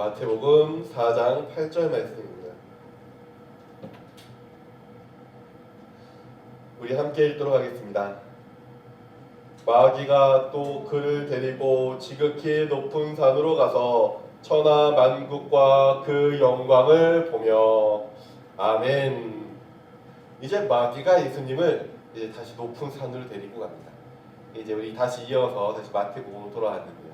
마태복음 4장 8절 말씀입니다. 우리 함께 읽도록 하겠습니다. 마귀가 또 그를 데리고 지극히 높은 산으로 가서 천하 만국과 그 영광을 보며 아멘. 이제 마귀가 예수님을 이제 다시 높은 산으로 데리고 갑니다. 이제 우리 다시 이어서 다시 마태복음으로 돌아왔는데요.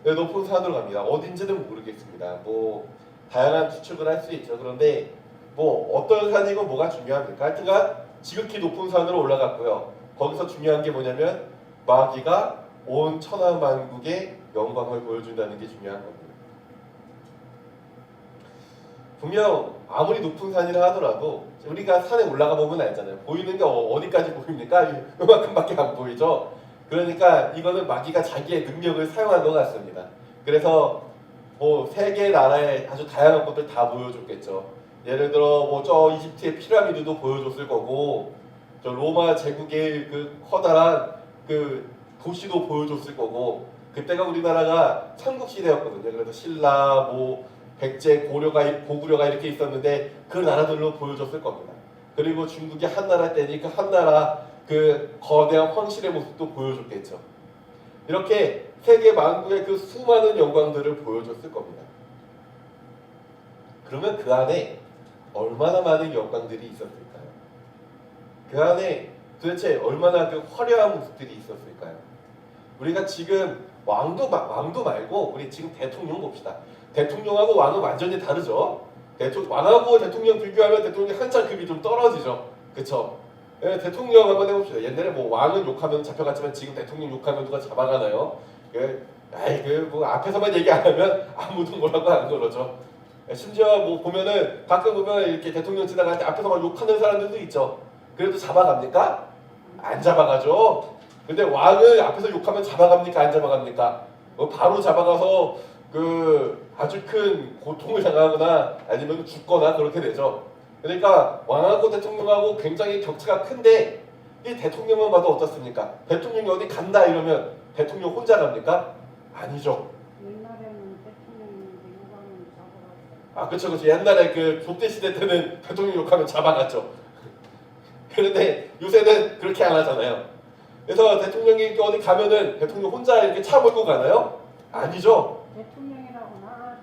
높은 산으로 갑니다. 어딘지는 모르겠습니다. 뭐 다양한 추측을 할 수 있죠. 그런데 뭐 어떤 산이고 뭐가 중요합니까? 하여튼간 지극히 높은 산으로 올라갔고요. 거기서 중요한 게 뭐냐면 마귀가 온 천하 만국의 영광을 보여준다는 게 중요한 겁니다. 분명 아무리 높은 산이라 하더라도 우리가 산에 올라가 보면 알잖아요. 보이는 게 어디까지 보입니까? 이만큼밖에 안 보이죠. 그러니까 이거는 마귀가 자기의 능력을 사용한 것 같습니다. 그래서 뭐 세계 나라의 아주 다양한 것들 다 보여줬겠죠. 예를 들어 뭐 저 이집트의 피라미드도 보여줬을 거고, 저 로마 제국의 그 커다란 그 도시도 보여줬을 거고, 그때가 우리나라가 삼국시대였거든요. 그래서 신라, 뭐 백제, 고구려가 이렇게 있었는데 그 나라들로 보여줬을 겁니다. 그리고 중국의 한나라 때니까 한나라 그 거대한 황실의 모습도 보여줬겠죠. 이렇게 세계 만국의 그 수많은 영광들을 보여줬을 겁니다. 그러면 그 안에 얼마나 많은 영광들이 있었을까요? 그 안에 도대체 얼마나 그 화려한 모습들이 있었을까요? 우리가 지금 왕도 말고 우리 지금 대통령 봅시다. 대통령하고 왕은 완전히 다르죠. 왕하고 대통령 비교하면 대통령이 한참 급이 좀 떨어지죠. 그쵸? 예, 대통령 한번 해봅시다. 옛날에 뭐 왕은 욕하면 잡혀갔지만 지금 대통령 욕하면 누가 잡아가나요? 뭐 앞에서만 얘기 안 하면 아무도 뭐라고 안 그러죠. 심지어 뭐 보면은 가끔 보면 이렇게 대통령 지나갈 때 앞에서 막 욕하는 사람들도 있죠. 그래도 잡아갑니까? 안 잡아가죠. 근데 왕을 앞에서 욕하면 잡아갑니까? 안 잡아갑니까? 바로 잡아가서 그 아주 큰 고통을 당하거나 아니면 죽거나 그렇게 되죠. 그러니까 왕하고 대통령하고 굉장히 격차가 큰데 이 대통령만 봐도 어떻습니까? 대통령이 어디 간다 이러면 대통령 혼자 갑니까? 아니죠. 옛날에는 대통령인데 욕하면 잡아갔어요. 그렇죠. 옛날에 그 족대 시대 때는 대통령 욕하면 잡아갔죠. 그런데 요새는 그렇게 안 하잖아요. 그래서 대통령이 어디 가면은 대통령 혼자 이렇게 차 몰고 가나요? 아니죠. 대통령이라고 나가지.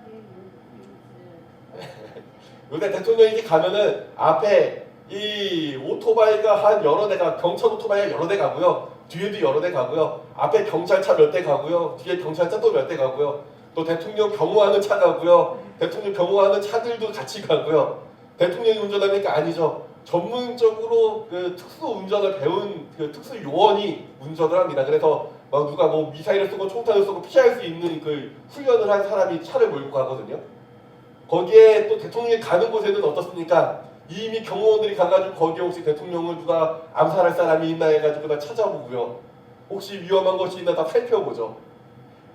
요새 대통령이 가면은 앞에 이 오토바이가 한 여러 대가, 경찰 오토바이가 여러 대 가고요. 뒤에도 여러 대 가고요. 앞에 경찰차 몇 대 가고요. 뒤에 경찰차 또 몇 대 가고요. 또 대통령 경호하는 차 가고요. 대통령 경호하는 차들도 같이 가고요. 대통령이 운전합니까? 아니죠. 전문적으로 그 특수 운전을 배운 그 특수 요원이 운전을 합니다. 그래서 막 누가 뭐 미사일을 쏘고 총탄을 쏘고 피할 수 있는 그 훈련을 한 사람이 차를 몰고 가거든요. 거기에 또 대통령이 가는 곳에는 어떻습니까? 이미 경호원들이 가가지고 거기에 혹시 대통령을 누가 암살할 사람이 있나 해가지고 다 찾아보고요. 혹시 위험한 것이 있나 다 살펴보죠.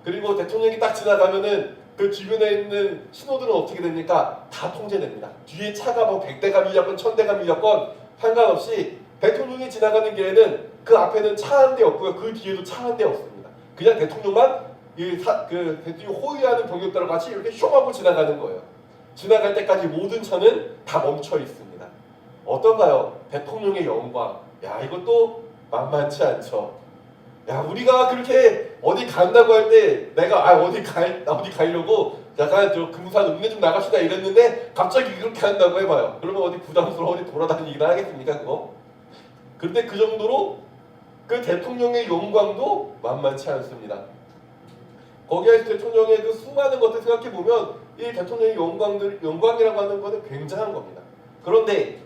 그리고 대통령이 딱 지나가면은 그 주변에 있는 신호들은 어떻게 됩니까? 다 통제됩니다. 뒤에 차가 뭐 100대가 밀렸건 1000대가 밀렸건 상관없이 대통령이 지나가는 길에는 그 앞에는 차 한 대 없고요. 그 뒤에도 차 한 대 없습니다. 그냥 대통령만 그 대통령 호위하는 병력들과 같이 이렇게 슝하고 지나가는 거예요. 지나갈 때까지 모든 차는 다 멈춰 있습니다. 어떤가요? 대통령의 영광. 야, 이것도 만만치 않죠. 야, 우리가 그렇게 어디 간다고 할 때 내가 어디 가려고 약간 저 금산 읍내 좀 나갑시다 이랬는데 갑자기 그렇게 한다고 해봐요. 그러면 어디 부담스러워 어디 돌아다니기나 하겠습니까 그거? 그런데 그 정도로 그 대통령의 영광도 만만치 않습니다. 거기에 대통령의 그 수많은 것들 생각해 보면 이 대통령의 영광이라고 하는 것은 굉장한 겁니다. 그런데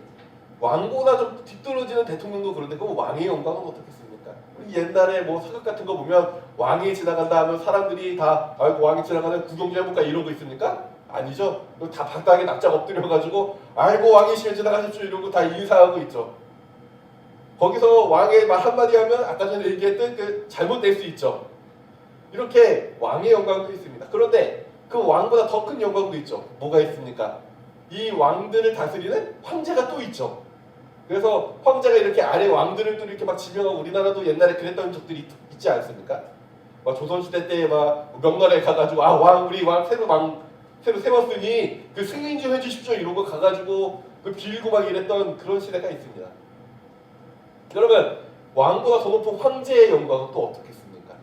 왕보다 좀 뒤떨어지는 대통령도 그런데 그 왕의 영광은 어떻겠습니까? 우리 옛날에 뭐 사극 같은 거 보면 왕이 지나간다 하면 사람들이 다 아이고 왕이 지나가는 구경 좀 해볼까 이러고 있습니까? 아니죠. 다 바닥에 납작 엎드려가지고 아이고 왕이시여 지나가십시오 이러고 다 인사하고 있죠. 거기서 왕의 말 한마디 하면 아까 전에 얘기했던 그 잘못될 수 있죠. 이렇게 왕의 영광도 있습니다. 그런데 그 왕보다 더 큰 영광도 있죠. 뭐가 있습니까? 이 왕들을 다스리는 황제가 또 있죠. 그래서 황제가 이렇게 아래 왕들을 또 이렇게 막 지명하고 우리나라도 옛날에 그랬던 적들이 있지 않습니까? 막 조선시대 때 막 명나라에 가가지고 우리 왕 새로 왕 새로 세웠으니 그 승인 좀 해주십시오 이런 거 가가지고 그 빌고 막 이랬던 그런 시대가 있습니다. 그러면 왕보다 더 높은 황제의 영광은 또 어떻겠습니까?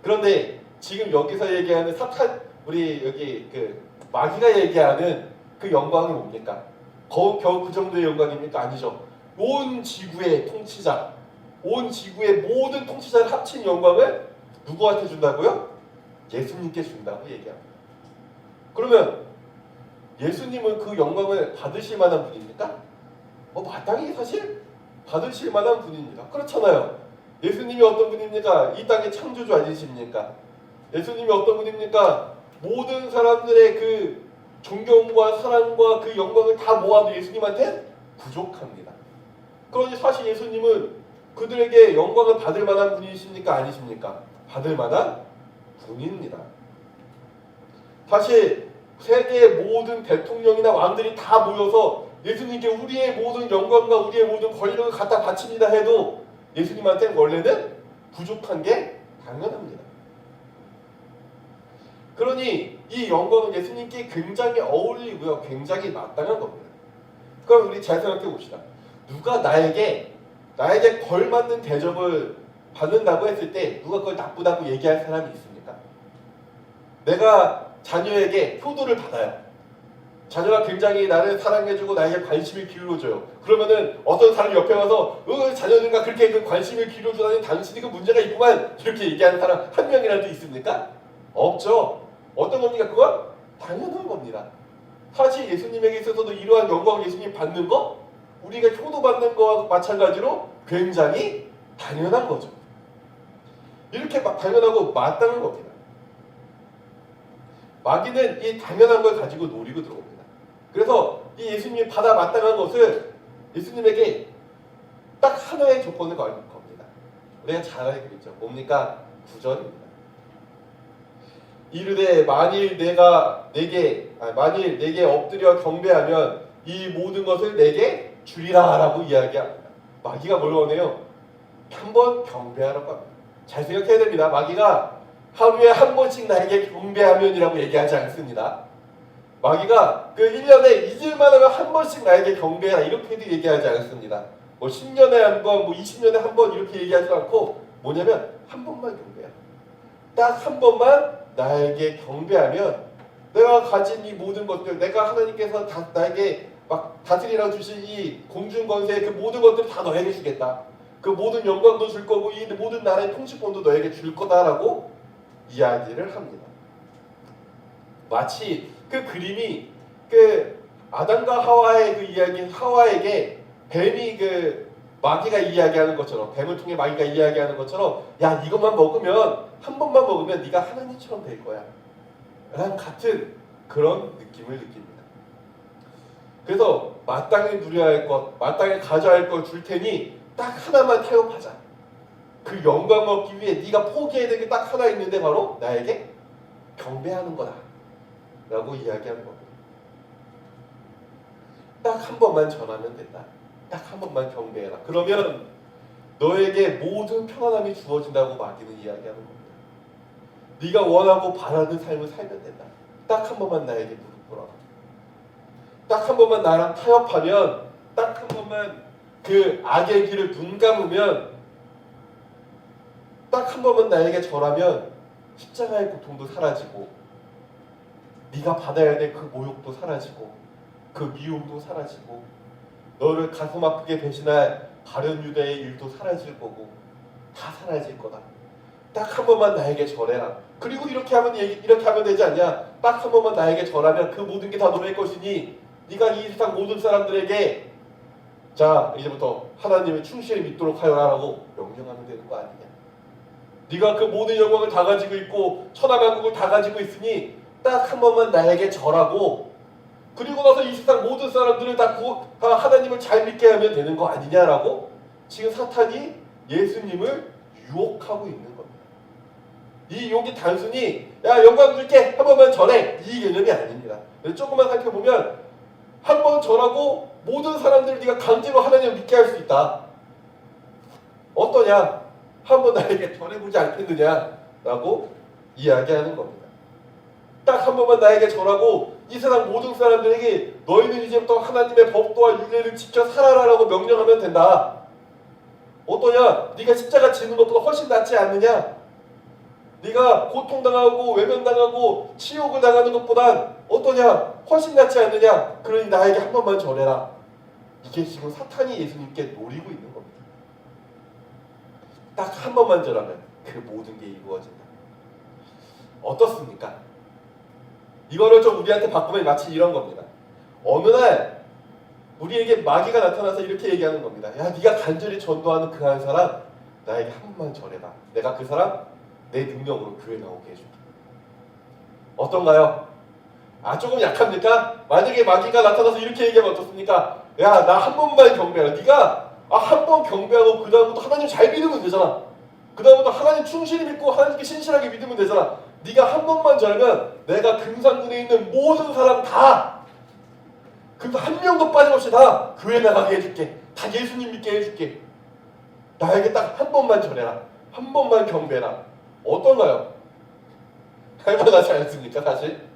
그런데 지금 여기서 얘기하는 사탄 우리 여기 그 마귀가 얘기하는 그 영광이 뭡니까? 겨우 그 정도의 영광입니까? 아니죠. 온 지구의 통치자, 온 지구의 모든 통치자를 합친 영광을 누구한테 준다고요? 예수님께 준다고 얘기합니다. 그러면 예수님은 그 영광을 받으실 만한 분입니까? 마땅히 사실 받으실 만한 분입니다. 그렇잖아요. 예수님이 어떤 분입니까? 이 땅의 창조주 아니십니까? 예수님이 어떤 분입니까? 모든 사람들의 그 존경과 사랑과 그 영광을 다 모아도 예수님한테 부족합니다. 그러니 사실 예수님은 그들에게 영광을 받을 만한 분이십니까? 아니십니까? 받을 만한 분입니다. 사실 세계의 모든 대통령이나 왕들이 다 모여서 예수님께 우리의 모든 영광과 우리의 모든 권력을 갖다 바칩니다 해도 예수님한테는 원래는 부족한 게 당연합니다. 그러니 이 영광은 예수님께 굉장히 어울리고요. 굉장히 마땅한 겁니다. 그럼 우리 잘 생각해 봅시다. 누가 나에게 걸맞는 대접을 받는다고 했을 때 누가 그걸 나쁘다고 얘기할 사람이 있습니까? 내가 자녀에게 효도를 받아요. 자녀가 굉장히 나를 사랑해주고 나에게 관심을 기울여줘요. 그러면은 어떤 사람이 옆에 와서 자녀들과 그렇게 그 관심을 기울여주다니 당신이 그 문제가 있구만 이렇게 얘기하는 사람 한 명이라도 있습니까? 없죠. 어떤 겁니까? 그건 당연한 겁니다. 사실 예수님에게 있어서도 이러한 영광을 예수님이 받는 거 우리가 효도받는 거와 마찬가지로 굉장히 당연한 거죠. 이렇게 당연하고 마땅한 겁니다. 마귀는 이 당연한 걸 가지고 노리고 들어옵니다. 그래서 이 예수님이 받아 마땅한 것을 예수님에게 딱 하나의 조건을 걸 겁니다. 우리가 잘 알고 있죠. 뭡니까? 9절입니다. 이르되 만일 내게 엎드려 경배하면 이 모든 것을 내게 주리라 라고 이야기합니다. 마귀가 뭘 원해요? 한번 경배하라고 합니다. 잘 생각해야 됩니다. 마귀가 하루에 한 번씩 나에게 경배하면이라고 얘기하지 않습니다. 마귀가 그 1년에 잊을만 하면 한 번씩 나에게 경배하라 이렇게도 얘기하지 않습니다. 10년에 한 번, 20년에 한 번 이렇게 얘기하지 않고 뭐냐면 한 번만 경배하라. 딱 한 번만 나에게 경배하면 내가 가진 이 모든 것들, 내가 하나님께서 나에게 막 다스리라 주신 이 공중 권세의 그 모든 것들을 다 너에게 주겠다. 그 모든 영광도 줄 거고 이 모든 나라의 통치권도 너에게 줄 거다라고 이야기를 합니다. 마치 그 그림이 그 아담과 하와의 그 이야기, 하와에게 뱀이 그 마귀가 이야기하는 것처럼, 뱀을 통해 마귀가 이야기하는 것처럼, 야 이것만 먹으면 한 번만 먹으면 네가 하나님처럼 될 거야. 라는 같은 그런 느낌을 느낍니다. 그래서 마땅히 누려야 할 것, 마땅히 가져야 할 걸 줄 테니 딱 하나만 타협하자. 그 영광 얻기 위해 네가 포기해야 될 게 딱 하나 있는데 바로 나에게 경배하는 거다. 라고 이야기하는 겁니다. 딱 한 번만 전하면 된다. 딱 한 번만 경배해라. 그러면 너에게 모든 평안함이 주어진다고 마귀는 이야기하는 겁니다. 네가 원하고 바라는 삶을 살면 된다. 딱 한 번만 나에게 무릎 꿇어라. 딱 한 번만 나랑 타협하면, 딱 한 번만 그 악의 길을 눈 감으면, 딱 한 번만 나에게 절하면 십자가의 고통도 사라지고 네가 받아야 될 그 모욕도 사라지고 그 미움도 사라지고 너를 가슴 아프게 배신할 가룟 유다의 일도 사라질 거고 다 사라질 거다. 딱 한 번만 나에게 절해라. 그리고 이렇게 하면 되지 않냐? 딱 한 번만 나에게 절하면 그 모든 게 다 너의 것이니 네가 이 세상 모든 사람들에게 자 이제부터 하나님의 충실히 믿도록 하여라라고 명령하면 되는 거 아니냐? 네가 그 모든 영광을 다 가지고 있고 천하만국을 다 가지고 있으니 딱 한 번만 나에게 절하고 그리고 나서 이 세상 모든 사람들을 다 하나님을 잘 믿게 하면 되는 거 아니냐라고 지금 사탄이 예수님을 유혹하고 있는 겁니다. 이 유혹이 단순히 야 영광 줄게 한 번만 절해 이 개념이 아닙니다. 조금만 살펴보면 한 번 절하고 모든 사람들을 네가 강제로 하나님을 믿게 할 수 있다. 어떠냐? 한 번 나에게 절해보지 않겠느냐라고 이야기하는 겁니다. 딱 한 번만 나에게 절하고 이 세상 모든 사람들에게 너희는 이제부터 하나님의 법도와 율례를 지켜 살아라라고 명령하면 된다. 어떠냐? 네가 십자가 지는 것보다 훨씬 낫지 않느냐? 네가 고통당하고 외면당하고 치욕을 당하는 것보단 어떠냐? 훨씬 낫지 않느냐? 그러니 나에게 한 번만 절해라. 이게 지금 사탄이 예수님께 노리고 있는 겁니다. 딱 한 번만 절하면 그 모든 게 이루어진다. 어떻습니까? 이거를 좀 우리한테 바꾸면 마치 이런 겁니다. 어느 날 우리에게 마귀가 나타나서 이렇게 얘기하는 겁니다. 야, 네가 간절히 전도하는 그 한 사람 나에게 한 번만 절해라. 내가 그 사람 내 능력으로 교회 나오게 해줄게. 어떤가요? 조금 약합니까? 만약에 마귀가 나타나서 이렇게 얘기하면 어떻습니까? 야, 나 한 번만 경배하라. 네가 한 번 경배하고 그 다음부터 하나님 잘 믿으면 되잖아. 그 다음부터 하나님 충실히 믿고 하나님께 신실하게 믿으면 되잖아. 네가 한 번만 절면 내가 금상군에 있는 모든 사람 다 그 한 명도 빠짐없이 다 교회 나가게 해줄게. 다 예수님 믿게 해줄게. 나에게 딱 한 번만 절해라. 한 번만 경배해라. 어떤가요? 할만하지 않습니까 사실?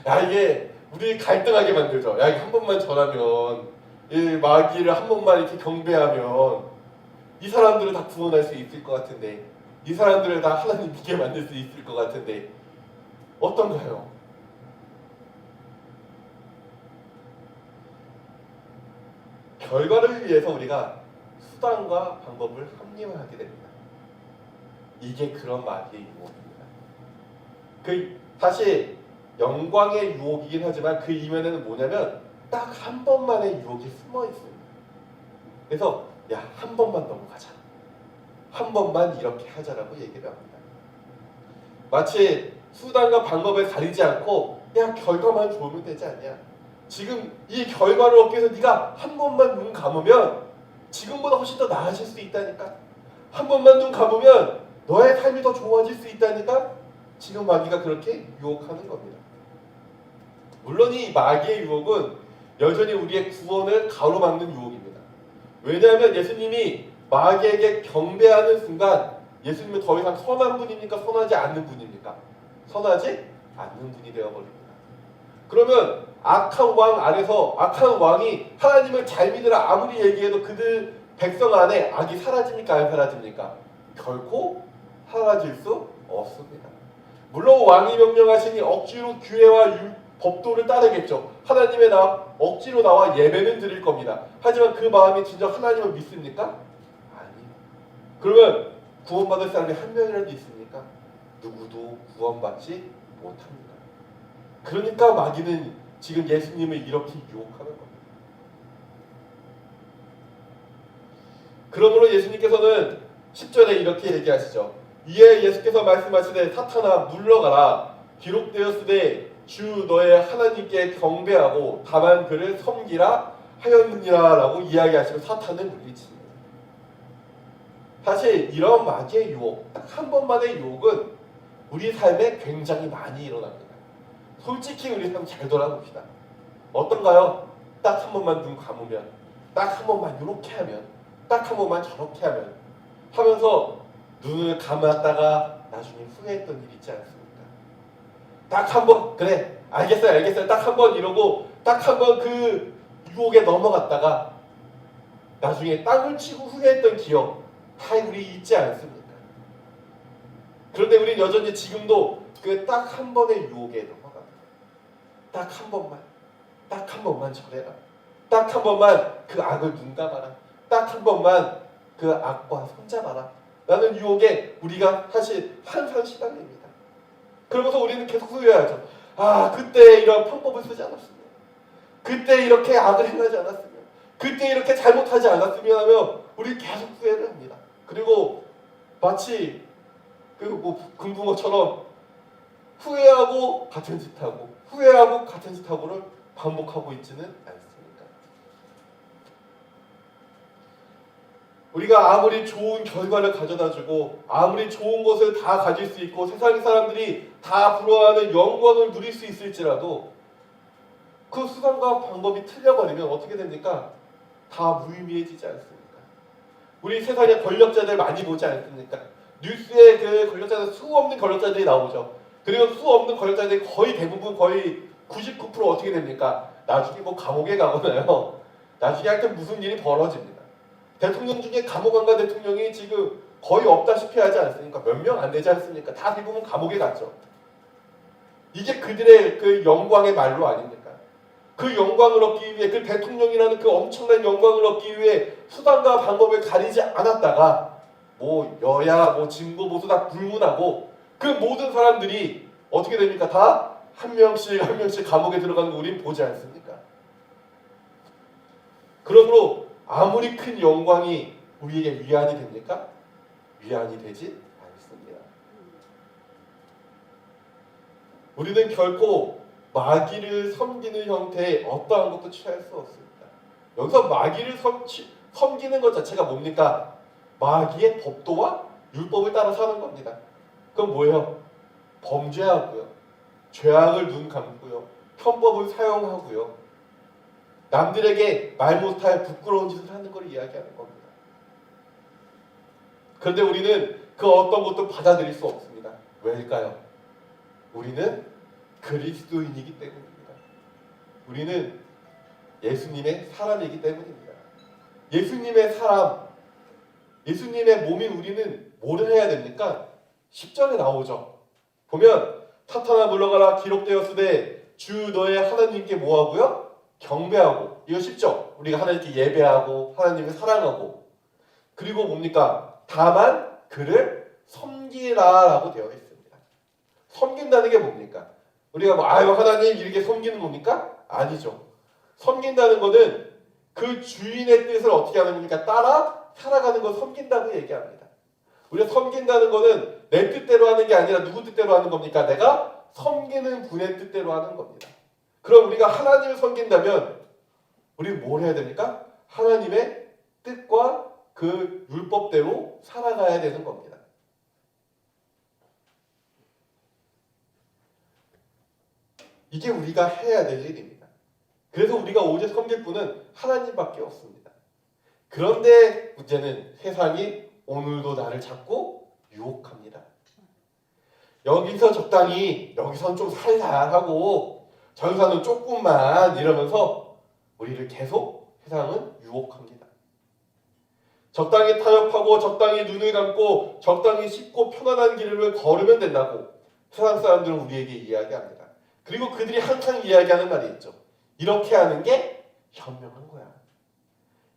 야, 이게 우리 갈등하게 만들죠. 야, 이거 한 번만 절하면 이 마귀를 한 번만 이렇게 경배하면 이 사람들을 다 구원할 수 있을 것 같은데, 이 사람들을 다 하나님 믿게 만들 수 있을 것 같은데 어떤가요? 결과를 위해서 우리가 수단과 방법을 합리화하게 됩니다. 이게 그런 마귀의 유혹입니다. 그 사실 영광의 유혹이긴 하지만 그 이면에는 뭐냐면 딱 한 번만의 유혹이 숨어 있습니다. 그래서 야, 한 번만 넘어가자. 한 번만 이렇게 하자라고 얘기를 합니다. 마치 수단과 방법을 가리지 않고 야, 결과만 좋으면 되지 않냐. 지금 이 결과를 얻기 위해서 네가 한 번만 눈 감으면 지금보다 훨씬 더 나아질 수 있다니까. 한 번만 눈 감으면 너의 삶이 더 좋아질 수 있다니까. 지금 마귀가 그렇게 유혹하는 겁니다. 물론 이 마귀의 유혹은 여전히 우리의 구원을 가로막는 유혹입니다. 왜냐하면 예수님이 마귀에게 경배하는 순간 예수님은 더 이상 선한 분입니까? 선하지 않는 분입니까? 선하지 않는 분이 되어버립니다. 그러면 악한 왕 안에서 악한 왕이 하나님을 잘 믿으라 아무리 얘기해도 그들 백성 안에 악이 사라집니까? 안 사라집니까? 결코 사라질 수 없습니다. 물론 왕이 명령하시니 억지로 규례와 법도를 따르겠죠. 하나님의 억지로 나와 예배는 드릴 겁니다. 하지만 그 마음이 진짜 하나님을 믿습니까? 아니요. 그러면 구원받을 사람이 한 명이라도 있습니까? 누구도 구원받지 못합니다. 그러니까 마귀는 지금 예수님을 이렇게 유혹하는 겁니다. 그러므로 예수님께서는 10절에 이렇게 얘기하시죠. 이에 예수께서 말씀하시되 사탄아 물러가라. 기록되었으되 주 너의 하나님께 경배하고 다만 그를 섬기라 하였느니라 라고 이야기하시고 사탄을 물리칩니다. 사실 이런 마귀의 유혹, 딱 한 번만의 유혹은 우리 삶에 굉장히 많이 일어납니다. 솔직히 우리 삶 잘 돌아봅시다. 어떤가요? 딱 한 번만 눈 감으면, 딱 한 번만 이렇게 하면, 딱 한 번만 저렇게 하면 하면서 눈을 감았다가 나중에 후회했던 일 있지 않습니까? 딱 한 번, 그래 알겠어요 딱 한 번 이러고 딱 한 번 그 유혹에 넘어갔다가 나중에 땅을 치고 후회했던 기억 다 우리 있지 않습니까? 그런데 우리는 여전히 지금도 그 딱 한 번의 유혹에 넘어갑니다. 딱 한 번만 절해라. 딱 한 번만 그 악을 눈 감아라. 딱 한 번만 그 악과 손잡아라. 라는 유혹에 우리가 사실 항상 시달립니다. 그러면서 우리는 계속 후회하죠. 그때 이런 편법을 쓰지 않았으면, 그때 이렇게 악을 행하지 않았으면, 그때 이렇게 잘못하지 않았으면 하며 우리 계속 후회를 합니다. 그리고 마치 금붕어처럼 후회하고 같은 짓 하고 후회하고 같은 짓 하고를 반복하고 있지는 않습니다. 우리가 아무리 좋은 결과를 가져다주고 아무리 좋은 것을 다 가질 수 있고 세상 사람들이 다 부러워하는 영광을 누릴 수 있을지라도 그 수단과 방법이 틀려버리면 어떻게 됩니까? 다 무의미해지지 않습니까? 우리 세상에 권력자들 많이 보지 않습니까? 뉴스에 그 권력자들 수없는 권력자들이 나오죠. 그리고 수 없는 권력자들이 거의 대부분 거의 99% 어떻게 됩니까? 나중에 뭐 감옥에 가거나요. 나중에 하여튼 무슨 일이 벌어집니다. 대통령 중에 감옥 안 간 대통령이 지금 거의 없다시피 하지 않습니까? 몇 명 안 되지 않습니까? 다 대부분 감옥에 갔죠. 이게 그들의 그 영광의 말로 아닙니까? 그 영광을 얻기 위해, 그 대통령이라는 그 엄청난 영광을 얻기 위해 수단과 방법을 가리지 않았다가 뭐 여야 뭐 진보 보수 다 불문하고 그 모든 사람들이 어떻게 됩니까? 다 한 명씩 한 명씩 감옥에 들어가는 거 우린 보지 않습니까? 그러므로 아무리 큰 영광이 우리에게 위안이 됩니까? 위안이 되지 않습니다. 우리는 결코 마귀를 섬기는 형태의 어떠한 것도 취할 수 없습니다. 여기서 마귀를 섬기는 것 자체가 뭡니까? 마귀의 법도와 율법을 따라 사는 겁니다. 그럼 뭐예요? 범죄하고요. 죄악을 눈 감고요. 편법을 사용하고요. 남들에게 말 못할 부끄러운 짓을 하는 걸 이야기하는 겁니다. 그런데 우리는 그 어떤 것도 받아들일 수 없습니다. 왜일까요? 우리는 그리스도인이기 때문입니다. 우리는 예수님의 사람이기 때문입니다. 예수님의 사람, 예수님의 몸인 우리는 뭐를 해야 됩니까? 10절에 나오죠. 보면 사탄아 물러가라 기록되었으되 주 너의 하나님께 뭐하고요? 경배하고. 이거 쉽죠? 우리가 하나님께 예배하고 하나님을 사랑하고 그리고 뭡니까? 다만 그를 섬기라라고 되어 있습니다. 섬긴다는 게 뭡니까? 우리가 뭐 아유 하나님 이렇게 섬기는 겁니까? 아니죠. 섬긴다는 것은 그 주인의 뜻을 어떻게 하는 겁니까? 따라 살아가는 걸 섬긴다고 얘기합니다. 우리가 섬긴다는 것은 내 뜻대로 하는 게 아니라 누구 뜻대로 하는 겁니까? 내가 섬기는 분의 뜻대로 하는 겁니다. 그럼 우리가 하나님을 섬긴다면 우리는 뭘 해야 됩니까? 하나님의 뜻과 그 율법대로 살아가야 되는 겁니다. 이게 우리가 해야 될 일입니다. 그래서 우리가 오직 섬길 분은 하나님밖에 없습니다. 그런데 문제는 세상이 오늘도 나를 자꾸 유혹합니다. 여기서 적당히, 여기서는 좀 살살하고 저기서는 조금만 이러면서 우리를 계속 세상은 유혹합니다. 적당히 타협하고 적당히 눈을 감고 적당히 쉽고 편안한 길을 걸으면 된다고 세상 사람들은 우리에게 이야기합니다. 그리고 그들이 항상 이야기하는 말이 있죠. 이렇게 하는 게 현명한 거야.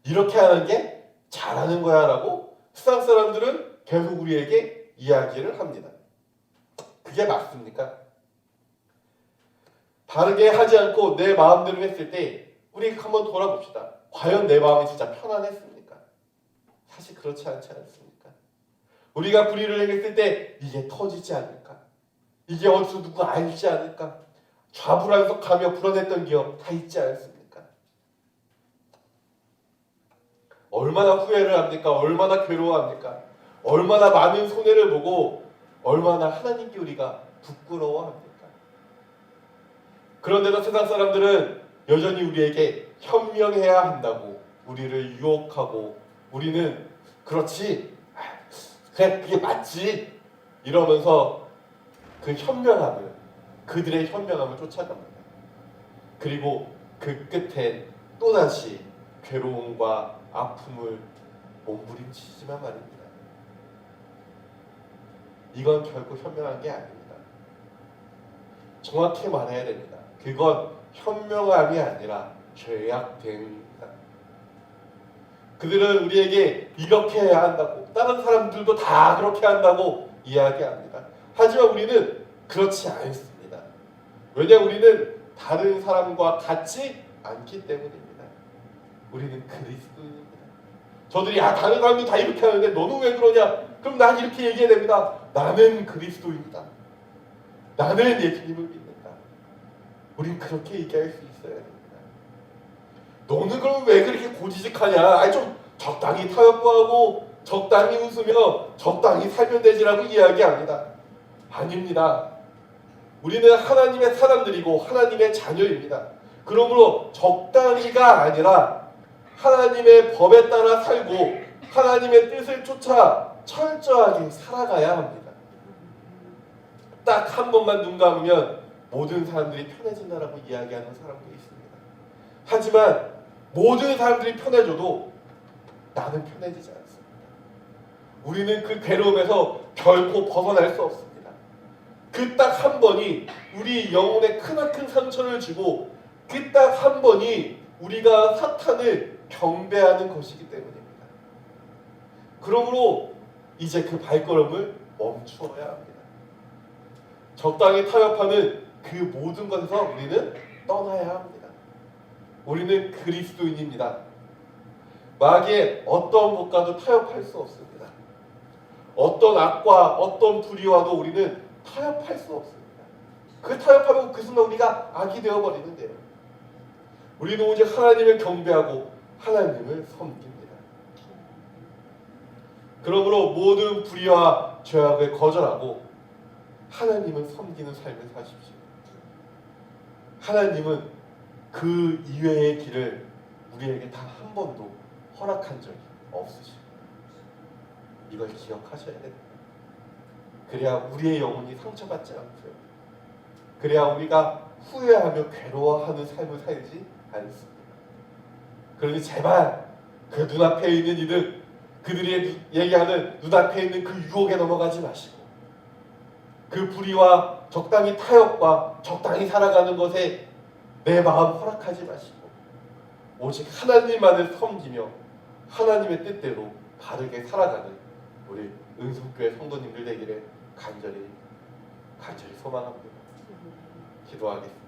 이렇게 하는 게 잘하는 거야 라고 세상 사람들은 계속 우리에게 이야기를 합니다. 그게 맞습니까? 다르게 하지 않고 내 마음대로 했을 때 우리 한번 돌아봅시다. 과연 내 마음이 진짜 편안했습니까? 사실 그렇지 않지 않습니까? 우리가 불의를 행했을 때 이게 터지지 않을까? 이게 어디서 누구 알지 않을까? 좌불안석하며 불안했던 기억 다 있지 않습니까? 얼마나 후회를 합니까? 얼마나 괴로워합니까? 얼마나 많은 손해를 보고 얼마나 하나님께 우리가 부끄러워합니까? 그런데도 세상 사람들은 여전히 우리에게 현명해야 한다고 우리를 유혹하고 우리는 그렇지 그래 그게 맞지 이러면서 그 현명함을 그들의 현명함을 쫓아갑니다. 그리고 그 끝에 또다시 괴로움과 아픔을 몸부림치지만 말입니다. 이건 결코 현명한 게 아닙니다. 정확히 말해야 됩니다. 그건 현명함이 아니라 죄악됨입니다. 그들은 우리에게 이렇게 해야 한다고 다른 사람들도 다 그렇게 한다고 이야기합니다. 하지만 우리는 그렇지 않습니다. 왜냐 우리는 다른 사람과 같지 않기 때문입니다. 우리는 그리스도인입니다. 저들이 다른 사람도 다 이렇게 하는데 너는 왜 그러냐? 그럼 난 이렇게 얘기해야 됩니다. 나는 그리스도입니다. 나는 예수님을 믿는다. 우린 그렇게 얘기할 수 있어야 됩니다. 너는 그럼 왜 그렇게 고지식하냐? 아니 좀 적당히 타협도 하고 적당히 웃으며 적당히 살면 되지라고 이야기합니다. 아닙니다. 우리는 하나님의 사람들이고 하나님의 자녀입니다. 그러므로 적당히가 아니라 하나님의 법에 따라 살고 하나님의 뜻을 쫓아 철저하게 살아가야 합니다. 딱 한 번만 눈 감으면 모든 사람들이 편해진다라고 이야기하는 사람들이 있습니다. 하지만 모든 사람들이 편해져도 나는 편해지지 않습니다. 우리는 그 괴로움에서 결코 벗어날 수 없습니다. 그 딱 한 번이 우리 영혼에 크나큰 상처를 주고 그 딱 한 번이 우리가 사탄을 경배하는 것이기 때문입니다. 그러므로 이제 그 발걸음을 멈추어야 합니다. 적당히 타협하는 그 모든 것에서 우리는 떠나야 합니다. 우리는 그리스도인입니다. 마귀의 어떤 것과도 타협할 수 없습니다. 어떤 악과 어떤 불의와도 우리는 타협할 수 없습니다. 그 타협하면 그 순간 우리가 악이 되어버리는데요. 우리는 오직 하나님을 경배하고 하나님을 섬깁니다. 그러므로 모든 불의와 죄악을 거절하고 하나님을 섬기는 삶을 사십시오. 하나님은 그 이외의 길을 우리에게 단 한 번도 허락한 적이 없으십니다. 이걸 기억하셔야 됩니다. 그래야 우리의 영혼이 상처받지 않고요. 그래야 우리가 후회하며 괴로워하는 삶을 살지 않습니다. 그러니 제발 그 눈앞에 있는 이들, 그들이 얘기하는 눈앞에 있는 그 유혹에 넘어가지 마시고 그 불의와 적당히 타협과 적당히 살아가는 것에 내 마음 허락하지 마시고 오직 하나님만을 섬기며 하나님의 뜻대로 바르게 살아가는 우리 은속교회 성도님들 되기를 간절히 소망합니다. 기도하겠습니다.